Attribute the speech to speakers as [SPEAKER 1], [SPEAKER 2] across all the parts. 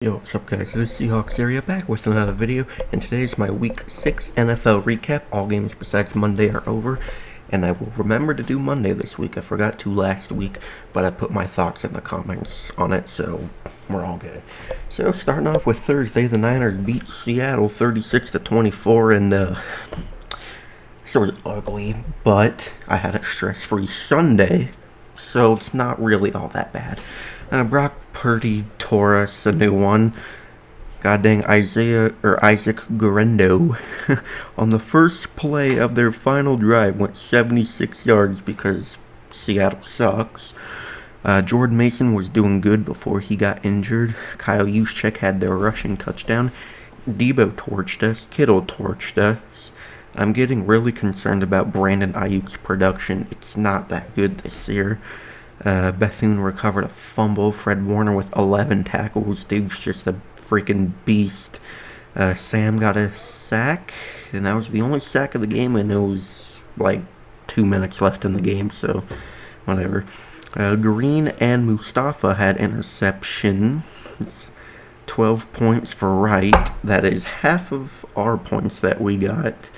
[SPEAKER 1] Yo, what's up guys, this is Seahawks area back with another video, and today is my Week 6 NFL recap. All games besides Monday are over, and I will remember to do Monday this week. I forgot to last week, but I put my thoughts in the comments on it, so we're all good. So starting off with Thursday, the Niners beat Seattle 36-24, and so it was ugly, but I had a stress-free Sunday, so it's not really all that bad. Brock Purdy tore us a new one. God dang, Isaac Guerendo on the first play of their final drive went 76 yards because Seattle sucks. Jordan Mason was doing good before he got injured. Kyle Juszczyk had their rushing touchdown. Debo torched us. Kittle torched us. I'm getting really concerned about Brandon Ayuk's production. It's not that good this year. Bethune recovered a fumble. Fred Warner with 11 tackles. Dude's just a freaking beast. Sam got a sack, and that was the only sack of the game, and it was like 2 minutes left in the game, so whatever. Green and Mustafa had interceptions. 12 points for Wright. That is half of our points that we got.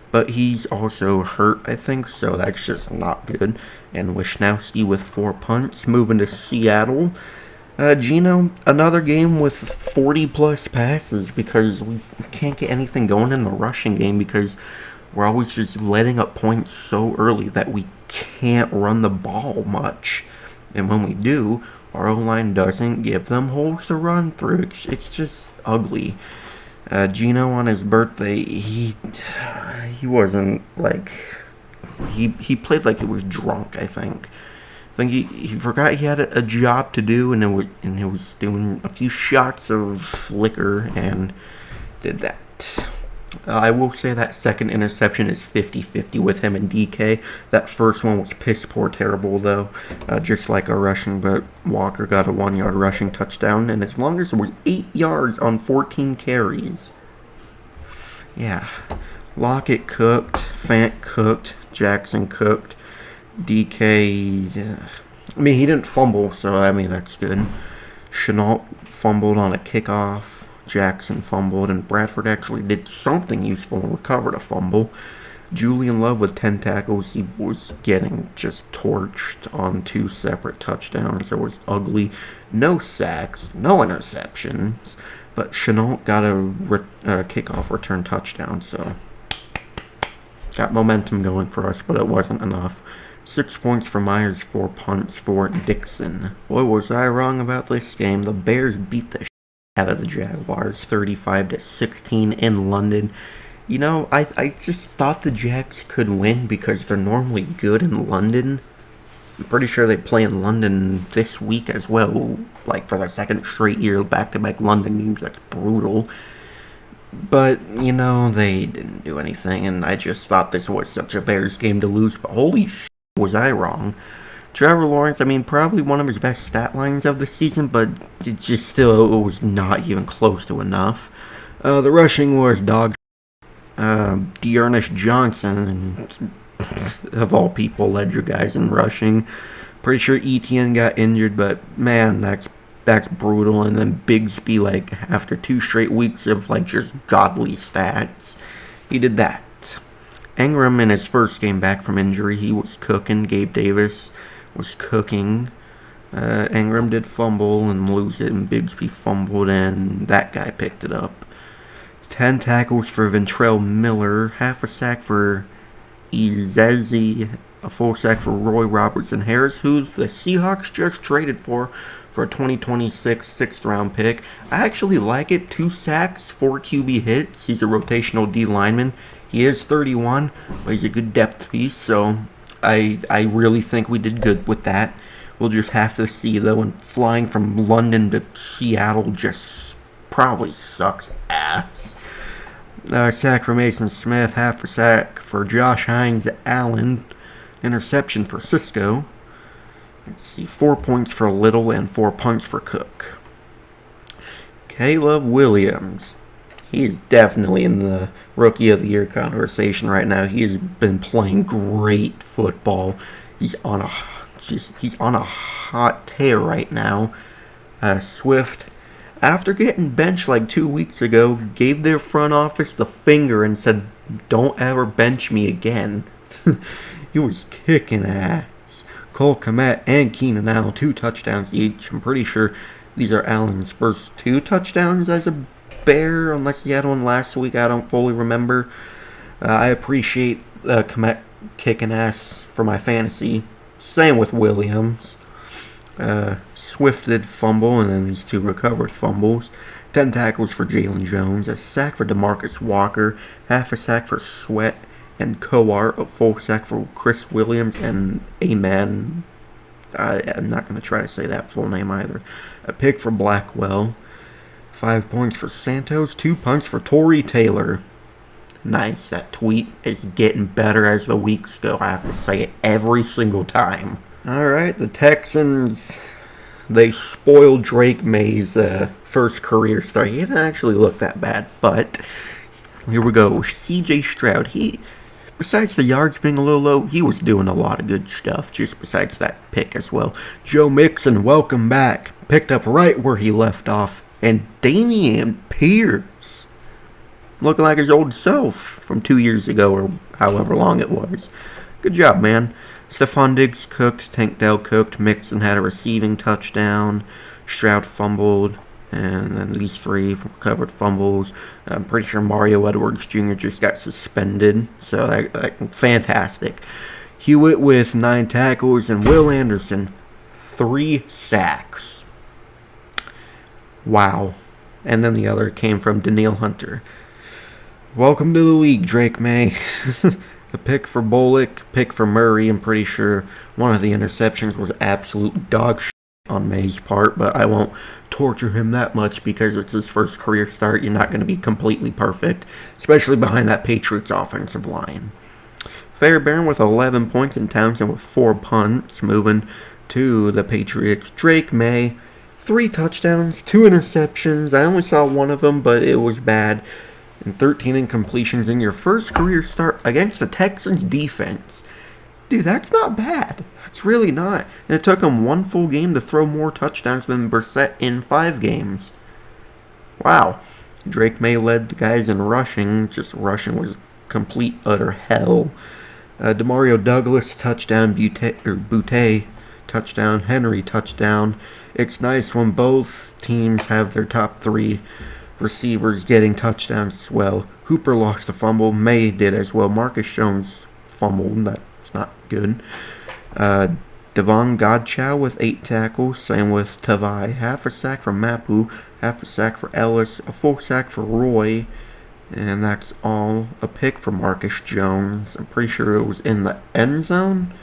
[SPEAKER 1] But he's also hurt, I think, so that's just not good. And Wisnowski with 4 punts. Moving to Seattle. Geno, another game with 40-plus passes because we can't get anything going in the rushing game because we're always just letting up points so early that we can't run the ball much. And when we do, our O-line doesn't give them holes to run through. It's just ugly. Geno on his birthday, he wasn't like he played like he was drunk. I think he forgot he had a job to do, and he was doing a few shots of liquor and did that. I will say that second interception is 50-50 with him and DK. That first one was piss poor terrible, though. Just like a rushing, but Walker got a 1-yard rushing touchdown, and as long as it was 8 yards on 14 carries. Yeah. Lockett cooked, Fant cooked, Jackson cooked, DK... I mean, he didn't fumble, so, I mean, that's good. Chenault fumbled on a kickoff. Jackson fumbled, and Bradford actually did something useful and recovered a fumble. Julian Love with 10 tackles. He was getting just torched on 2 separate touchdowns. It was ugly. No sacks, no interceptions, but Chenault got a kickoff return touchdown, so got momentum going for us, but it wasn't enough. 6 points for Myers, 4 punts for Dixon. Boy, was I wrong about this game. The Bears beat the out of the Jaguars 35-16 in London. You know, I just thought the Jags could win because they're normally good in London. I'm pretty sure they play in London this week as well, like for their second straight year, back-to-back London games. That's brutal. But, you know, they didn't do anything, and I just thought this was such a Bears game to lose, but holy shit, was I wrong. Trevor Lawrence, I mean, probably one of his best stat lines of the season, but it just still was not even close to enough. The rushing was dog. Dearness Johnson, of all people, led your guys in rushing. Pretty sure Etienne got injured, but man, that's brutal. And then Bigsby, like after 2 straight weeks of like just godly stats, he did that. Ingram in his first game back from injury, he was cooking. Gabe Davis was cooking. Ingram did fumble and lose it, and Bigsby fumbled, and that guy picked it up. 10 tackles for Ventrell Miller, half a sack for Izezi, a full sack for Roy Robertson Harris, who the Seahawks just traded for a 2026 6th-round pick. I actually like it. 2 sacks, 4 QB hits. He's a rotational D lineman. He is 31, but he's a good depth piece, so I really think we did good with that. We'll just have to see, though, and flying from London to Seattle just probably sucks ass. Sack for Mason Smith, half a sack for Josh Hines Allen, interception for Cisco. Let's see, 4 points for Little and 4 punts for Cook. Caleb Williams. He's definitely in the Rookie of the Year conversation right now. He has been playing great football. He's on a hot tear right now. Swift after getting benched like 2 weeks ago, gave their front office the finger and said, "Don't ever bench me again." He was kicking ass. Cole Kmet and Keenan Allen, 2 touchdowns each. I'm pretty sure these are Allen's first 2 touchdowns as a Bear, unless he had one last week. I don't fully remember. I appreciate Kmet kicking ass for my fantasy. Same with Williams. Swift did fumble, and then these 2 recovered fumbles. 10 tackles for Jalen Jones, a sack for DeMarcus Walker, half a sack for Sweat and Coart, a full sack for Chris Williams, and Amen. I'm not going to try to say that full name either. A pick for Blackwell. 5 points for Santos, 2 punts for Torrey Taylor. Nice, that tweet is getting better as the weeks go. I have to say it every single time. Alright, the Texans, they spoiled Drake May's first career start. He didn't actually look that bad, but here we go. CJ Stroud, besides the yards being a little low, he was doing a lot of good stuff, just besides that pick as well. Joe Mixon, welcome back. Picked up right where he left off. And Dameon Pierce, looking like his old self from 2 years ago or however long it was. Good job, man. Stephon Diggs cooked, Tank Dell cooked, Mixon had a receiving touchdown, Stroud fumbled, and then these 3 recovered fumbles. I'm pretty sure Mario Edwards Jr. just got suspended, so fantastic. Hewitt with 9 tackles, and Will Anderson, 3 sacks. Wow. And then the other came from Danielle Hunter. Welcome to the league, Drake May. A pick for Bullock, pick for Murray. I'm pretty sure one of the interceptions was absolute dog shit on May's part, but I won't torture him that much because it's his first career start. You're not going to be completely perfect, especially behind that Patriots offensive line. Fairbairn with 11 points and Townsend with 4 punts. Moving to the Patriots, Drake May, 3 touchdowns, 2 interceptions. I only saw one of them, but it was bad. And 13 incompletions in your first career start against the Texans defense. Dude, that's not bad. That's really not. And it took him 1 full game to throw more touchdowns than Brissett in 5 games. Wow. Drake May led the guys in rushing. Just rushing was complete, utter hell. Demario Douglas, touchdown. Butte, touchdown. Henry, touchdown. It's nice when both teams have their top 3 receivers getting touchdowns as well. Hooper lost a fumble. May did as well. Marcus Jones fumbled. That's not good. Devon Godchow with 8 tackles. Same with Tavai. Half a sack for Mapu. Half a sack for Ellis. A full sack for Roy. And that's all. A pick for Marcus Jones. I'm pretty sure it was in the end zone,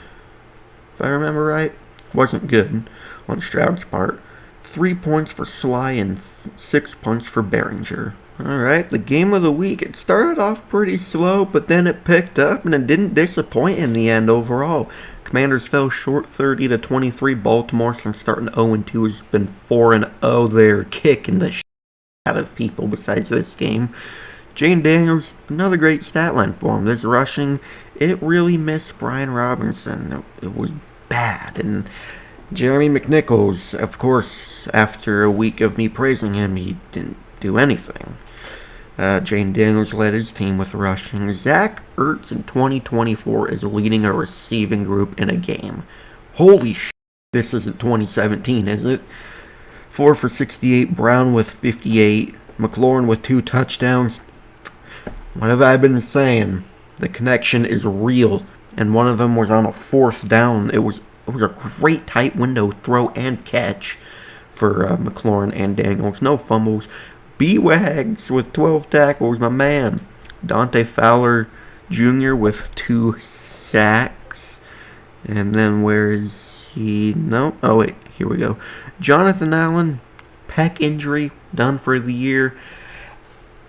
[SPEAKER 1] if I remember right. Wasn't good on Stroud's part. 3 points for Sly and 6 punts for Behringer. Alright, the game of the week. It started off pretty slow, but then it picked up and it didn't disappoint in the end overall. Commanders fell short 30-23. Baltimore, since starting 0-2, has been 4-0. They're kicking the shit out of people besides this game. Jane Daniels, another great stat line for him. This rushing, it really missed Brian Robinson. It was bad. And Jeremy McNichols, of course, after a week of me praising him, he didn't do anything. Jane Daniels led his team with rushing. Zach Ertz in 2024 is leading a receiving group in a game. Holy shit, this isn't 2017, is it? 4 for 68, Brown with 58, McLaurin with 2 touchdowns. What have I been saying? The connection is real, and one of them was on a 4th down. It was a great tight window throw and catch for McLaurin and Daniels. No fumbles. B-Wags with 12 tackles, my man. Dante Fowler Jr. with 2 sacks. And then where is he? No. Oh, wait. Here we go. Jonathan Allen, pec injury, done for the year.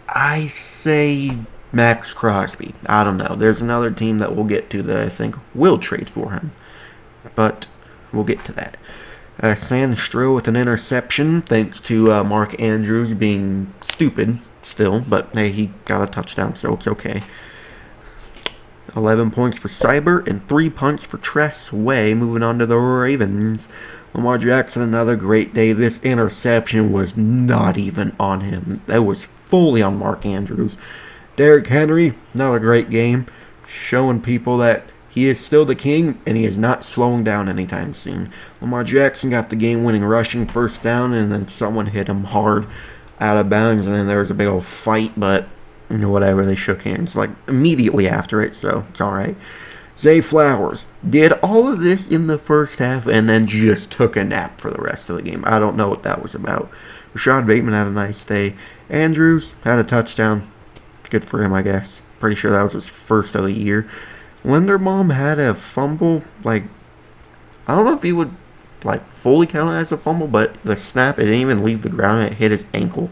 [SPEAKER 1] I say Max Crosby. I don't know. There's another team that we'll get to that I think will trade for him. But we'll get to that. Sandstro with an interception, thanks to Mark Andrews being stupid still. But hey, he got a touchdown, so it's okay. 11 points for Cyber and 3 punts for Tress Way. Moving on to the Ravens. Lamar Jackson, another great day. This interception was not even on him. That was fully on Mark Andrews. Derrick Henry, another great game, showing people that he is still the king and he is not slowing down anytime soon. Lamar Jackson got the game-winning rushing first down, and then someone hit him hard out of bounds, and then there was a big old fight, but whatever, they shook hands like immediately after it, so it's alright. Zay Flowers did all of this in the first half and then just took a nap for the rest of the game. I don't know what that was about. Rashad Bateman had a nice day. Andrews had a touchdown. Good for him, I guess. Pretty sure that was his first of the year. Linderbaum had a fumble. I don't know if he would fully count it as a fumble, but the snap, it didn't even leave the ground. It hit his ankle.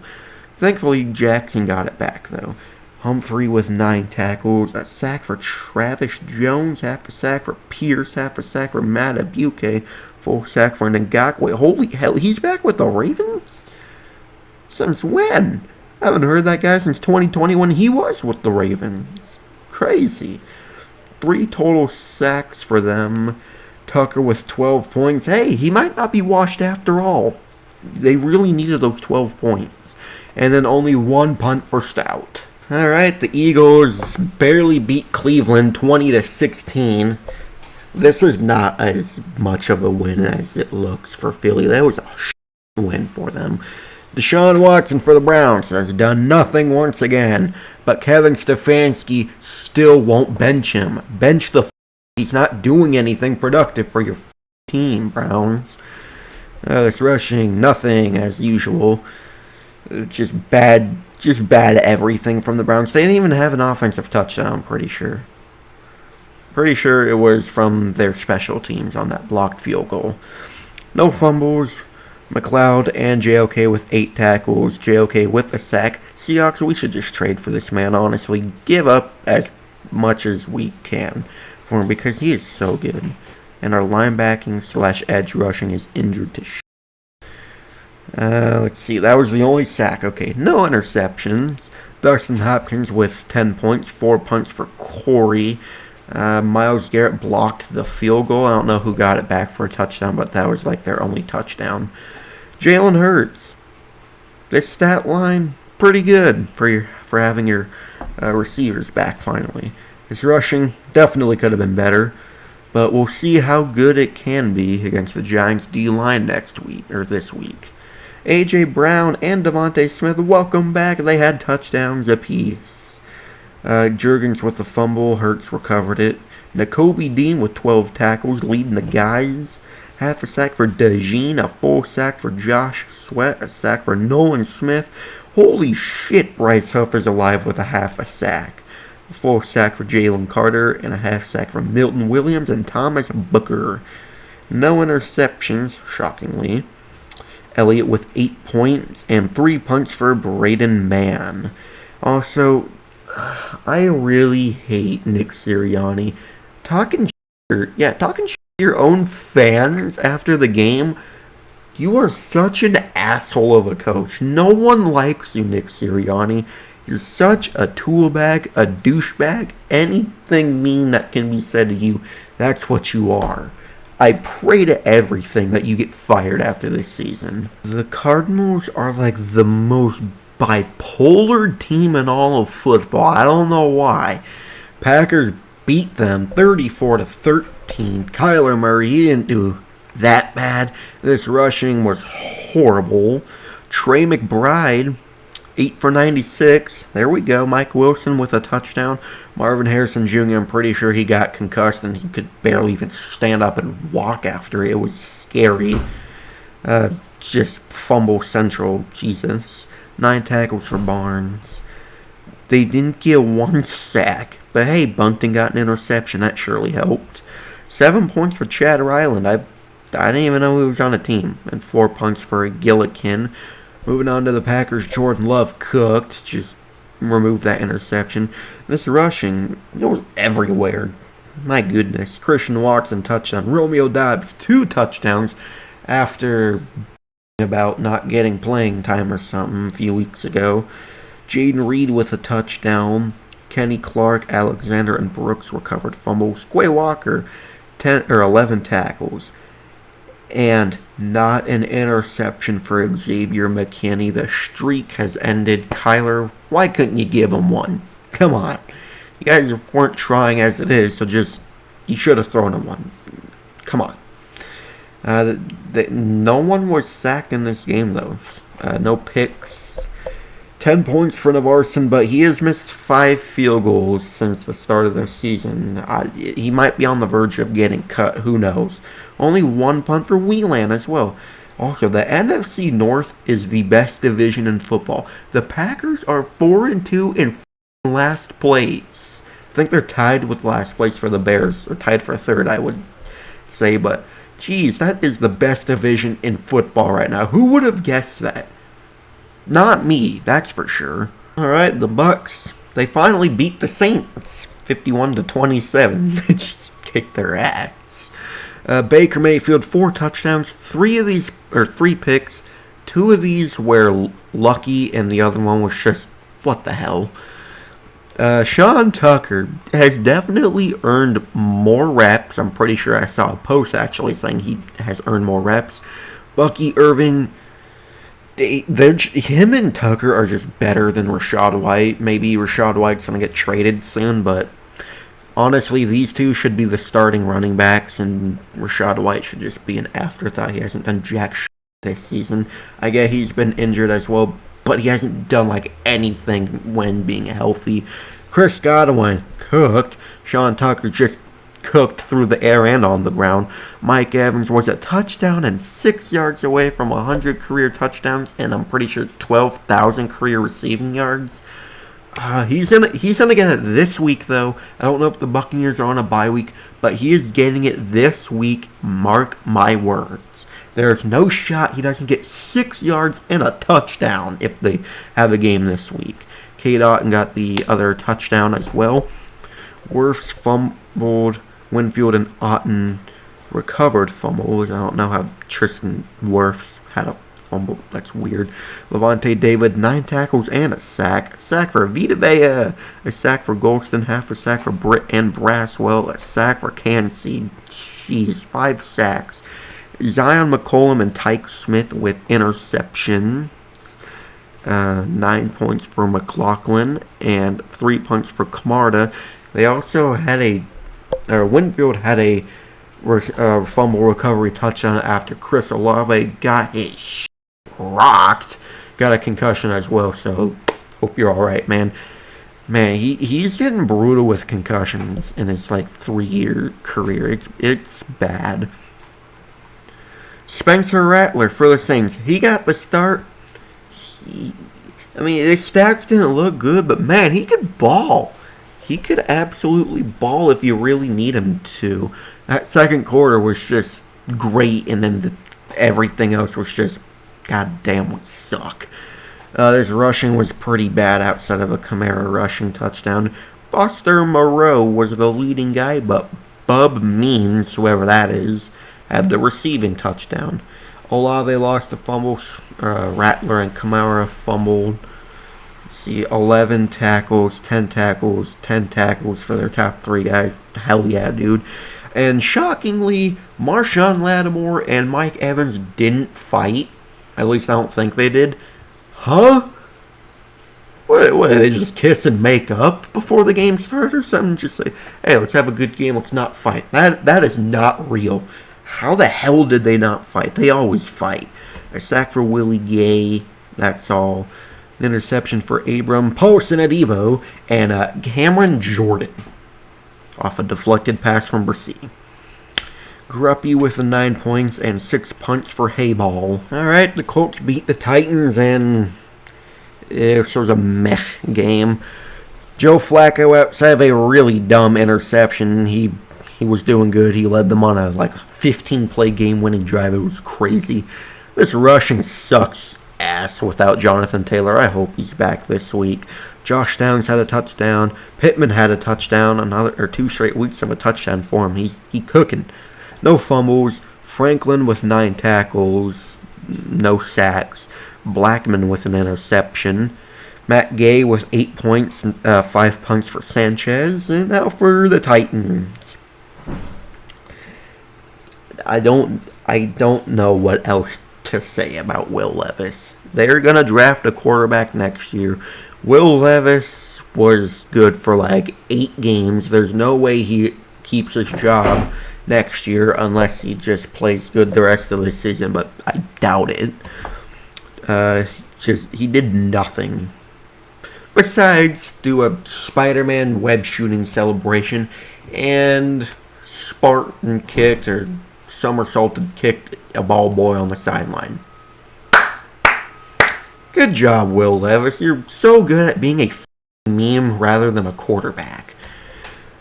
[SPEAKER 1] Thankfully, Jackson got it back, though. Humphrey with 9 tackles, a sack for Travis Jones, half a sack for Pierce, half a sack for Matt Abuke, full sack for Ngakwe. Holy hell, he's back with the Ravens? Since when? I haven't heard that guy since 2020 when he was with the Ravens. Crazy. 3 total sacks for them. Tucker with 12 points. Hey, he might not be washed after all. They really needed those 12 points. And then only 1 punt for Stout. Alright, the Eagles barely beat Cleveland 20-16. This is not as much of a win as it looks for Philly. That was a win for them. Deshaun Watson for the Browns has done nothing once again, but Kevin Stefanski still won't bench him. Bench the he's not doing anything productive for your team, Browns. It's rushing, nothing as usual. Just bad everything from the Browns. They didn't even have an offensive touchdown, I'm pretty sure. Pretty sure it was from their special teams on that blocked field goal. No fumbles. McLeod and JOK with 8 tackles. JOK with a sack. Seahawks, we should just trade for this man, honestly. Give up as much as we can for him because he is so good. And our linebacking / edge rushing is injured to shit. Let's see, that was the only sack. Okay, no interceptions. Dustin Hopkins with 10 points, 4 punts for Corey. Myles Garrett blocked the field goal. I don't know who got it back for a touchdown, but that was their only touchdown. Jalen Hurts. This stat line, pretty good for having your receivers back finally. His rushing definitely could have been better, but we'll see how good it can be against the Giants D-line this week. A.J. Brown and Devontae Smith, welcome back. They had touchdowns apiece. Juergens with the fumble. Hurts recovered it. Nakobe Dean with 12 tackles, leading the guys. Half a sack for DeJean, a full sack for Josh Sweat, a sack for Nolan Smith. Holy shit, Bryce Huff is alive with a half a sack. A full sack for Jalen Carter, and a half sack for Milton Williams and Thomas Booker. No interceptions, shockingly. Elliott with 8 points and 3 punts for Braden Mann. Also, I really hate Nick Sirianni. Talking to your own fans after the game. You are such an asshole of a coach. No one likes you, Nick Sirianni. You're such a tool bag, a douchebag. Anything mean that can be said to you, that's what you are. I pray to everything that you get fired after this season. The Cardinals are the most bipolar team in all of football. I don't know why. Packers beat them 34-13. Kyler Murray, he didn't do that bad. This rushing was horrible. Trey McBride, 8 for 96. There we go. Mike Wilson with a touchdown. Marvin Harrison Jr., I'm pretty sure he got concussed and he could barely even stand up and walk after it. It was scary. Just fumble central. Jesus. 9 tackles for Barnes. They didn't get 1 sack. But hey, Bunting got an interception. That surely helped. 7 points for Chad Ryland. I didn't even know he was on a team. And 4 punts for Gillikin. Moving on to the Packers, Jordan Love cooked. Just remove that interception. This rushing, it was everywhere. My goodness. Christian Watson touchdown. Romeo Doubs 2 touchdowns after about not getting playing time or something a few weeks ago. Jaden Reed with a touchdown. Kenny Clark, Alexander, and Brooks recovered fumbles. Quay Walker 11 tackles. And not an interception for Xavier McKinney. The streak has ended. Kyler, why couldn't you give him one? Come on. You guys weren't trying as it is, so you should have thrown him one. Come on. No one was sacked in this game, though. No picks. 10 points for Navarson, but he has missed 5 field goals since the start of the season. He might be on the verge of getting cut. Who knows? Only 1 punt for Whelan as well. Also, the NFC North is the best division in football. The Packers are 4-2 in last place. I think they're tied with last place for the Bears, or tied for third, I would say. But, geez, that is the best division in football right now. Who would have guessed that? Not me, that's for sure. Alright, the Bucks, they finally beat the Saints 51-27. They just kicked their ass. Baker Mayfield, 4 touchdowns, 3 picks. 2 of these were lucky, and the other one was just, what the hell. Sean Tucker has definitely earned more reps. I'm pretty sure I saw a post actually saying he has earned more reps. Bucky Irving, him and Tucker are just better than Rachaad White. Maybe Rachaad White's going to get traded soon, but honestly, these two should be the starting running backs, and Rachaad White should just be an afterthought. He hasn't done jack shit this season. I get he's been injured as well, but he hasn't done like anything when being healthy. Chris Godwin cooked. Sean Tucker just cooked through the air and on the ground. Mike Evans was a touchdown and 6 yards away from 100 career touchdowns, and I'm pretty sure 12,000 career receiving yards. He's gonna get it this week though. I don't know if the Buccaneers are on a bye week, but he is getting it this week. Mark my words. There's no shot he doesn't get 6 yards and a touchdown if they have a game this week. Cade Otton got the other touchdown as well. Wirfs fumbled. Winfield and Otton recovered fumbles. I don't know how Tristan Wirfs had a fumble. That's weird. Levante David, 9 tackles and a sack. A sack for Vita Vea. A sack for Golston. Half a sack for Britt and Braswell. A sack for Cansey. Jeez, 5 sacks. Zion McCollum and Tyke Smith with interceptions. 9 points for McLaughlin and 3 points for Camarda. They also had Winfield had a fumble recovery touchdown after Chris Olave got his rocked. Got a concussion as well, so hope you're alright, man. Man, he's getting brutal with concussions in his 3-year career. It's bad. Spencer Rattler for the Saints. He got the start. His stats didn't look good, but man, he could ball. He could absolutely ball if you really need him to. That second quarter was just great, and then everything else was just, goddamn, would suck. This rushing was pretty bad outside of a Kamara rushing touchdown. Buster Moreau was the leading guy, but Bub Means, whoever that is, had the receiving touchdown. Olave lost the fumbles. Rattler and Kamara fumbled. See, 11 tackles, 10 tackles, 10 tackles for their top 3 guys. Hell yeah, dude. And shockingly, Marshawn Lattimore and Mike Evans didn't fight. At least I don't think they did. Huh? What, did they just kiss and make up before the game started or something? Just say, hey, let's have a good game, let's not fight. That is not real. How the hell did they not fight? They always fight. A sack for Willie Gay, that's all. An interception for Abram Posen-Adebo, and Cameron Jordan off a deflected pass from Brissy. Gruppy with the 9 points and 6 punts for Hayball. Alright, the Colts beat the Titans, and it was a meh game. Joe Flacco, outside of a really dumb interception, he was doing good. He led them on a 15-play game-winning drive. It was crazy. This rushing sucks ass without Jonathan Taylor. I hope he's back this week. Josh Downs had a touchdown. Pittman had a touchdown. 2 straight weeks of a touchdown for him. He's cooking. No fumbles. Franklin with 9 tackles. No sacks. Blackman with an interception. Matt Gay with 8 points and 5 punts for Sanchez. And now for the Titans. I don't know what else to say about Will Levis. They're gonna draft a quarterback next year. Will Levis was good for like 8 games. There's no way he keeps his job next year unless he just plays good the rest of the season, but I doubt it. He did nothing besides do a Spider-Man web shooting celebration and Spartan kicked or somersaulted kicked a ball boy on the sideline. Good job, Will Levis. You're so good at being a meme rather than a quarterback.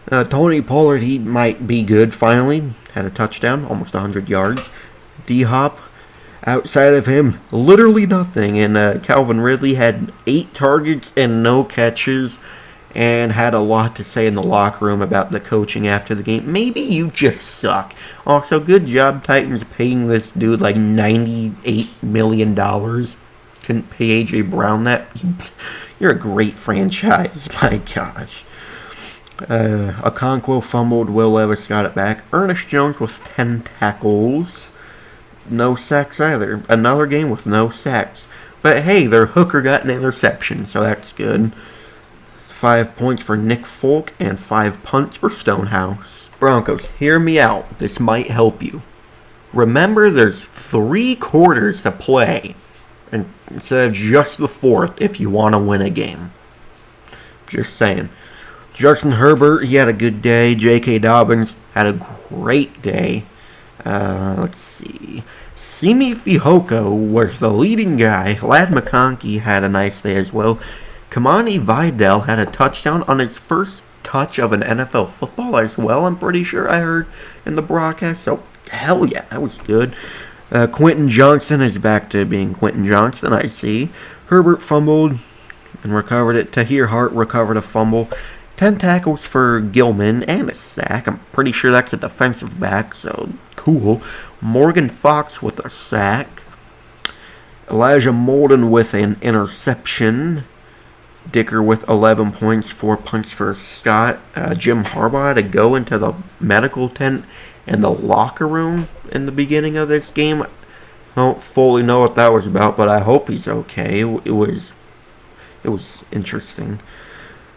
[SPEAKER 1] Tony Pollard, he might be good finally. Had a touchdown, almost 100 yards. D-Hop, outside of him, literally nothing. And Calvin Ridley had 8 targets and no catches and had a lot to say in the locker room about the coaching after the game. Maybe you just suck. Also, good job, Titans, paying this dude like $98 million. Couldn't pay A.J. Brown that. You're a great franchise, my gosh. Okonkwo fumbled. Will Levis got it back. Ernest Jones with 10 tackles. No sacks either. Another game with no sacks. But hey, their hooker got an interception, so that's good. 5 points for Nick Folk and 5 punts for Stonehouse. Broncos, hear me out. This might help you. Remember, there's 3 quarters to play instead of just the 4th if you want to win a game. Just saying. Justin Herbert, he had a good day. J.K. Dobbins had a great day. Let's see. Simi Fehoko was the leading guy. Ladd McConkey had a nice day as well. Kamani Vidal had a touchdown on his first touch of an NFL football as well, I'm pretty sure I heard in the broadcast. So, hell yeah, that was good. Quentin Johnston is back to being Quentin Johnston, I see. Herbert fumbled and recovered it. Tahir Hart recovered a fumble. 10 tackles for Gilman and a sack. I'm pretty sure that's a defensive back, so cool. Morgan Fox with a sack. Elijah Molden with an interception. Dicker with 11 points, 4 punts for Scott. Jim Harbaugh had to go into the medical tent and the locker room in the beginning of this game. I don't fully know what that was about, but I hope he's okay. It was interesting.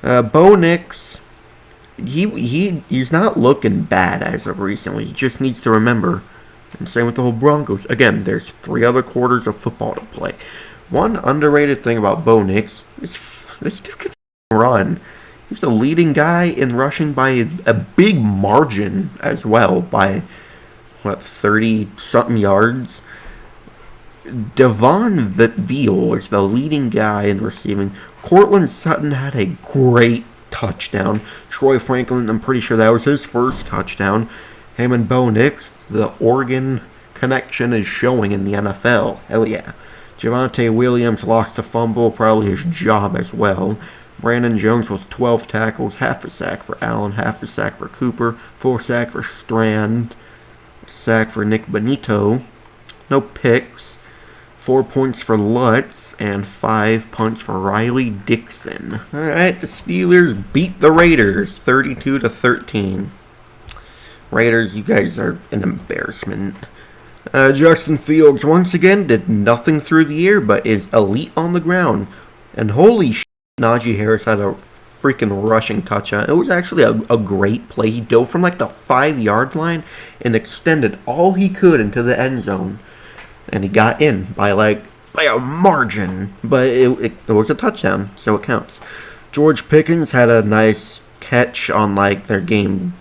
[SPEAKER 1] Bo Nix, he's not looking bad as of recently. He just needs to remember, and same with the whole Broncos. Again, there's 3 other quarters of football to play. One underrated thing about Bo Nix is this dude can run. He's the leading guy in rushing by a big margin as well, by 30-something yards. Devon Veal is the leading guy in receiving. Cortland Sutton had a great touchdown. Troy Franklin, I'm pretty sure that was his first touchdown. Him and Bo Nix, the Oregon connection is showing in the NFL. Hell yeah. Javonte Williams lost a fumble, probably his job as well. Brandon Jones with 12 tackles, half a sack for Allen, half a sack for Cooper, full sack for Strand, sack for Nick Benito. No picks. 4 points for Lutz, and 5 punts for Riley Dixon. Alright, the Steelers beat the Raiders 32-13. Raiders, you guys are an embarrassment. Justin Fields once again did nothing through the air, but is elite on the ground. And holy shit, Najee Harris had a freaking rushing touchdown. It was actually a great play. He dove from like the 5-yard line and extended all he could into the end zone. And he got in by a margin. But it was a touchdown, so it counts. George Pickens had a nice catch on their game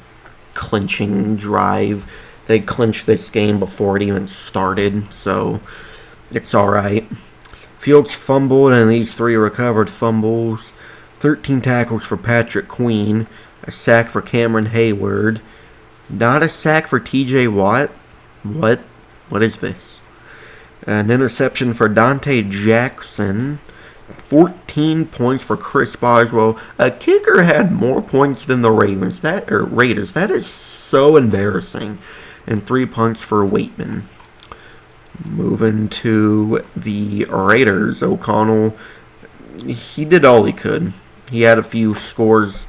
[SPEAKER 1] clinching drive. They clinched this game before it even started, so it's alright. Fields fumbled, and these 3 recovered fumbles. 13 tackles for Patrick Queen. A sack for Cameron Hayward. Not a sack for TJ Watt. What is this? An interception for Dante Jackson. 14 points for Chris Boswell. A kicker had more points than the Raiders. That is so embarrassing. And 3 punts for Waitman. Moving to the Raiders, O'Connell, he did all he could. He had a few scores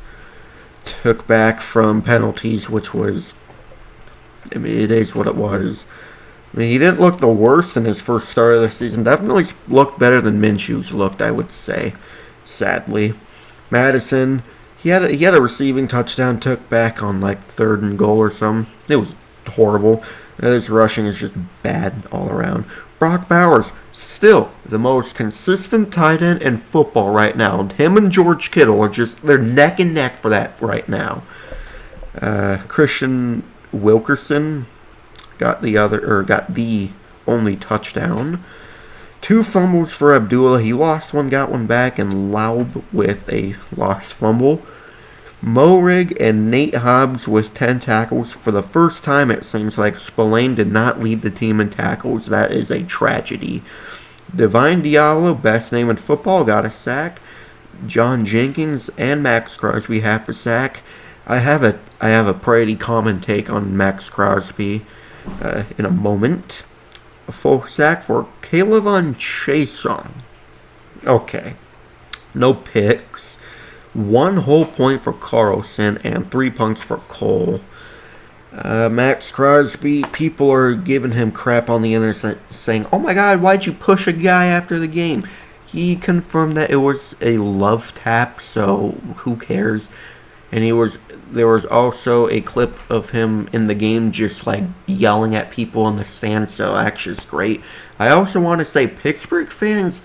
[SPEAKER 1] took back from penalties, which was I mean, it is what it was. I mean, he didn't look the worst in his first start of the season. Definitely looked better than Minshew's looked, I would say. Sadly, Madison, he had a receiving touchdown, took back on like 3rd and goal or something. It was horrible. His rushing is just bad all around. Brock Bowers, still the most consistent tight end in football right now. Him and George Kittle are they're neck and neck for that right now. Christian Wilkerson got the only touchdown. 2 fumbles for Abdullah. He lost one, got one back, and Laub with a lost fumble. Morig and Nate Hobbs with 10 tackles. For the first time, it seems like Spillane did not lead the team in tackles. That is a tragedy. Divine Diallo, best name in football, got a sack. John Jenkins and Max Crosby have a sack. I have a pretty common take on Max Crosby in a moment. A full sack for Caleb Chason. Okay. No picks. 1 whole point for Carlson and 3 punts for Cole. Max Crosby, people are giving him crap on the internet saying, "Oh my god, why'd you push a guy after the game?" He confirmed that it was a love tap, so who cares? And there was also a clip of him in the game just like yelling at people in the stands, so actually it's great. I also want to say Pittsburgh fans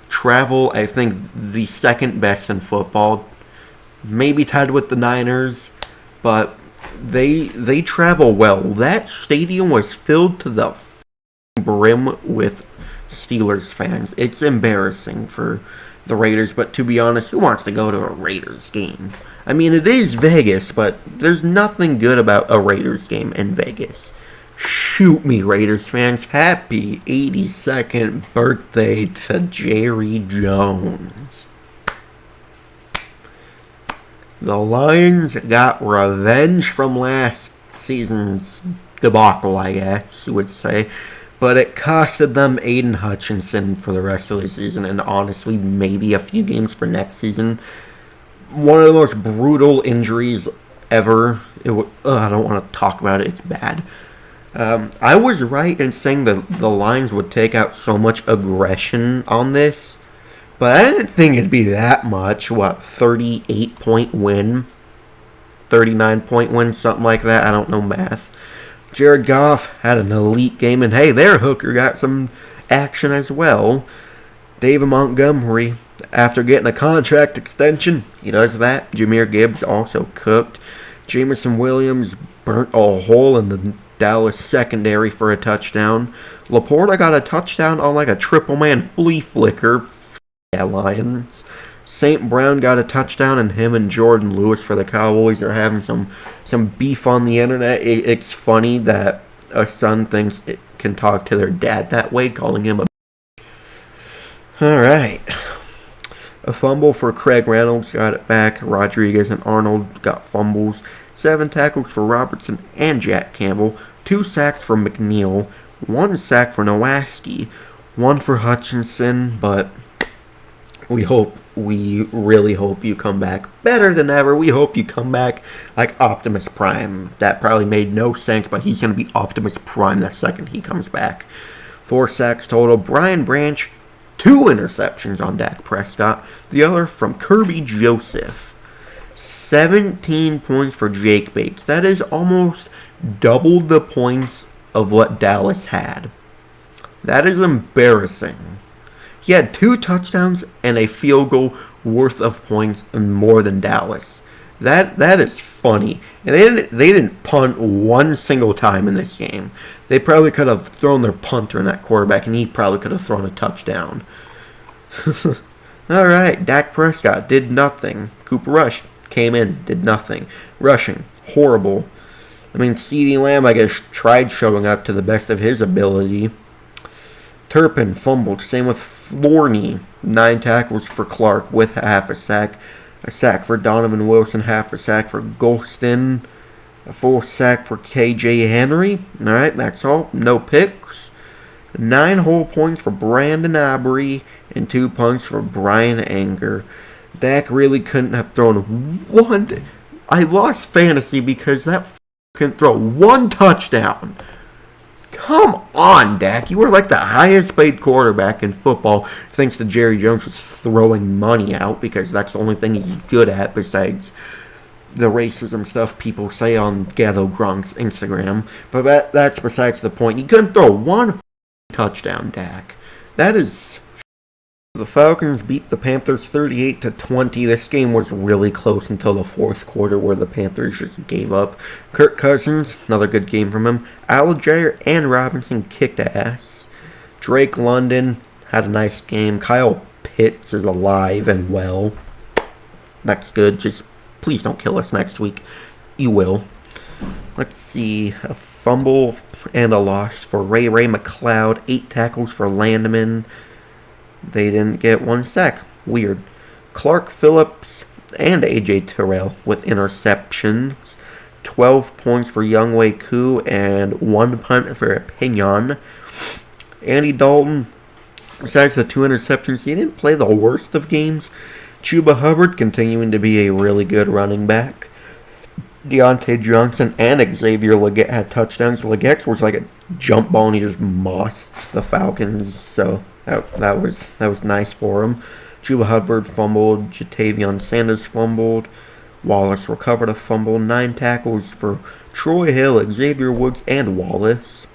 [SPEAKER 1] travel, I think, the second best in football. Maybe tied with the Niners, but they travel well. That stadium was filled to the brim with Steelers fans. It's embarrassing for the Raiders, but to be honest, who wants to go to a Raiders game? I mean, it is Vegas, but there's nothing good about a Raiders game in Vegas. Shoot me, Raiders fans. Happy 82nd birthday to Jerry Jones. The Lions got revenge from last season's debacle, I guess you would say. But it costed them Aiden Hutchinson for the rest of the season, and honestly, maybe a few games for next season. One of the most brutal injuries ever. I don't want to talk about it. It's bad. I was right in saying that the Lions would take out so much aggression on this. But I didn't think it'd be that much. 38-point win? 39-point win? Something like that. I don't know math. Jared Goff had an elite game. And hey, their hooker got some action as well. David Montgomery, after getting a contract extension, he does that. Jahmyr Gibbs also cooked. Jameson Williams burnt a hole in the Dallas secondary for a touchdown. Laporta got a touchdown on like a triple man flea flicker. Lions. St. Brown got a touchdown, and him and Jordan Lewis for the Cowboys are having some beef on the internet. It's funny that a son thinks it can talk to their dad that way, calling him a. Alright. A fumble for Craig Reynolds, got it back. Rodriguez and Arnold got fumbles. 7 tackles for Robertson and Jack Campbell. 2 sacks for McNeil. 1 sack for Nowakowski. 1 for Hutchinson, but we really hope you come back better than ever. We hope you come back like Optimus Prime. That probably made no sense, but he's going to be Optimus Prime the second he comes back. 4 sacks total. Brian Branch, 2 interceptions on Dak Prescott. The other from Kirby Joseph. 17 points for Jake Bates. That is almost double the points of what Dallas had. That is embarrassing. He had 2 touchdowns and a field goal worth of points and more than Dallas. That is funny. And they didn't punt one single time in this game. They probably could have thrown their punter in that quarterback, and he probably could have thrown a touchdown. Alright, Dak Prescott did nothing. Cooper Rush came in, did nothing. Rushing, horrible. I mean, CeeDee Lamb, I guess, tried showing up to the best of his ability. Turpin fumbled. Same with Florney. 9 tackles for Clark with half a sack. A sack for Donovan Wilson. Half a sack for Golston. A full sack for KJ Henry. Alright, that's all. No picks. 9 whole points for Brandon Aubrey. And 2 punts for Brian Anger. Dak really couldn't have thrown one. I lost fantasy because that can throw one touchdown. Come on, Dak. You were like the highest paid quarterback in football, thanks to Jerry Jones just throwing money out, because that's the only thing he's good at besides the racism stuff people say on Gatto Gronk's Instagram. But that's besides the point. You couldn't throw one touchdown, Dak. That is... The Falcons beat the Panthers 38-20. This game was really close until the fourth quarter, where the Panthers just gave up. Kirk Cousins, another good game from him. Algier and Robinson kicked ass. Drake London had a nice game. Kyle Pitts is alive and well. That's good. Just please don't kill us next week. You will. Let's see. A fumble and a loss for Ray McLeod. 8 tackles for Landman. They didn't get one sack. Weird. Clark Phillips and A.J. Terrell with interceptions. 12 points for Younghoe Koo and 1 punt for Pinion. Andy Dalton, besides the 2 interceptions, he didn't play the worst of games. Chuba Hubbard continuing to be a really good running back. Deontay Johnson and Xavier Legette had touchdowns. Legette was like a jump ball and he just mossed the Falcons, so that was nice for him. Chuba Hubbard fumbled. Jatavion Sanders fumbled. Wallace recovered a fumble. 9 tackles for Troy Hill, Xavier Woods, and Wallace.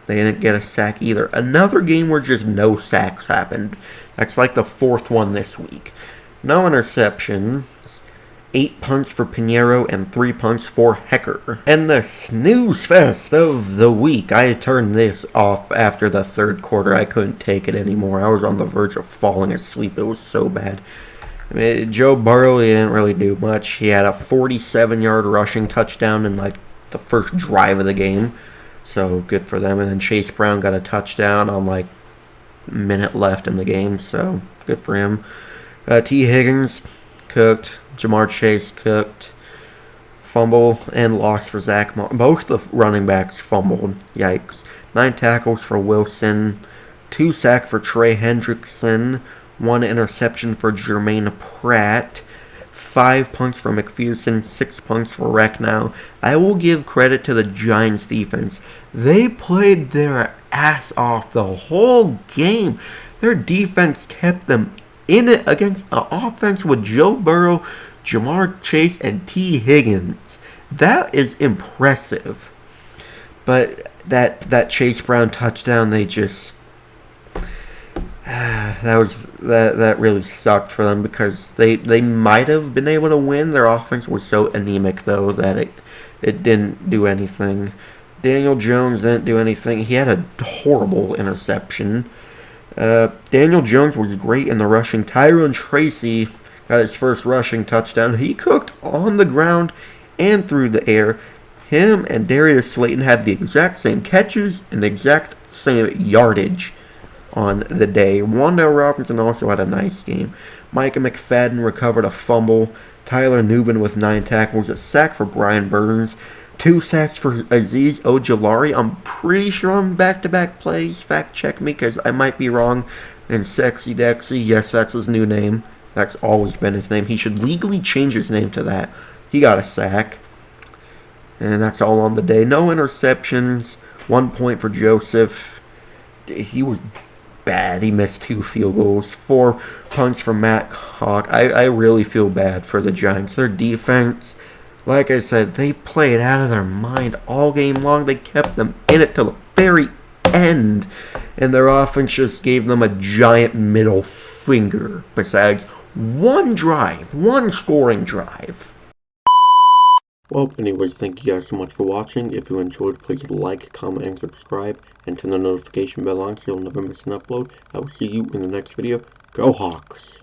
[SPEAKER 1] They didn't get a sack either. Another game where just no sacks happened. That's like the 4th one this week. No interceptions. 8 punts for Pinheiro and 3 punts for Hecker. And the snooze fest of the week. I turned this off after the 3rd quarter. I couldn't take it anymore. I was on the verge of falling asleep. It was so bad. I mean, Joe Burrow, he didn't really do much. He had a 47-yard rushing touchdown in like the first drive of the game. So good for them. And then Chase Brown got a touchdown on like a minute left in the game. So good for him. T. Higgins cooked. Jamar Chase cooked. Fumble and loss for Zach Moss. Both the running backs fumbled. Yikes. 9 tackles for Wilson. 2 sacks for Trey Hendrickson. 1 interception for Jermaine Pratt. 5 punts for McPherson. 6 punts for Recknow. I will give credit to the Giants defense. They played their ass off the whole game. Their defense kept them in it against an offense with Joe Burrow, Jamar Chase, and T. Higgins. That is impressive. But that Chase Brown touchdown, they just that really sucked for them, because they might have been able to win. Their offense was so anemic though that it didn't do anything. Daniel Jones didn't do anything. He had a horrible interception. Daniel Jones was great in the rushing. Tyrone Tracy got his first rushing touchdown. He cooked on the ground and through the air. Him and Darius Slayton had the exact same catches and the exact same yardage on the day. Wan'Dale Robinson also had a nice game. Micah McFadden recovered a fumble. Tyler Nubin with 9 tackles. A sack for Brian Burns. 2 sacks for Azeez Ojulari. I'm pretty sure on back-to-back plays. Fact check me, because I might be wrong. And Sexy Dexy, yes, that's his new name. That's always been his name. He should legally change his name to that. He got a sack. And that's all on the day. No interceptions. 1 point for Joseph. He was bad. He missed 2 field goals. 4 punts for Matt Hawk. I really feel bad for the Giants. Their defense, like I said, they played out of their mind all game long. They kept them in it till the very end. And their offense just gave them a giant middle finger. Besides one scoring drive. Well, anyways, thank you guys so much for watching. If you enjoyed, please like, comment, and subscribe. And turn the notification bell on so you'll never miss an upload. I will see you in the next video. Go Hawks!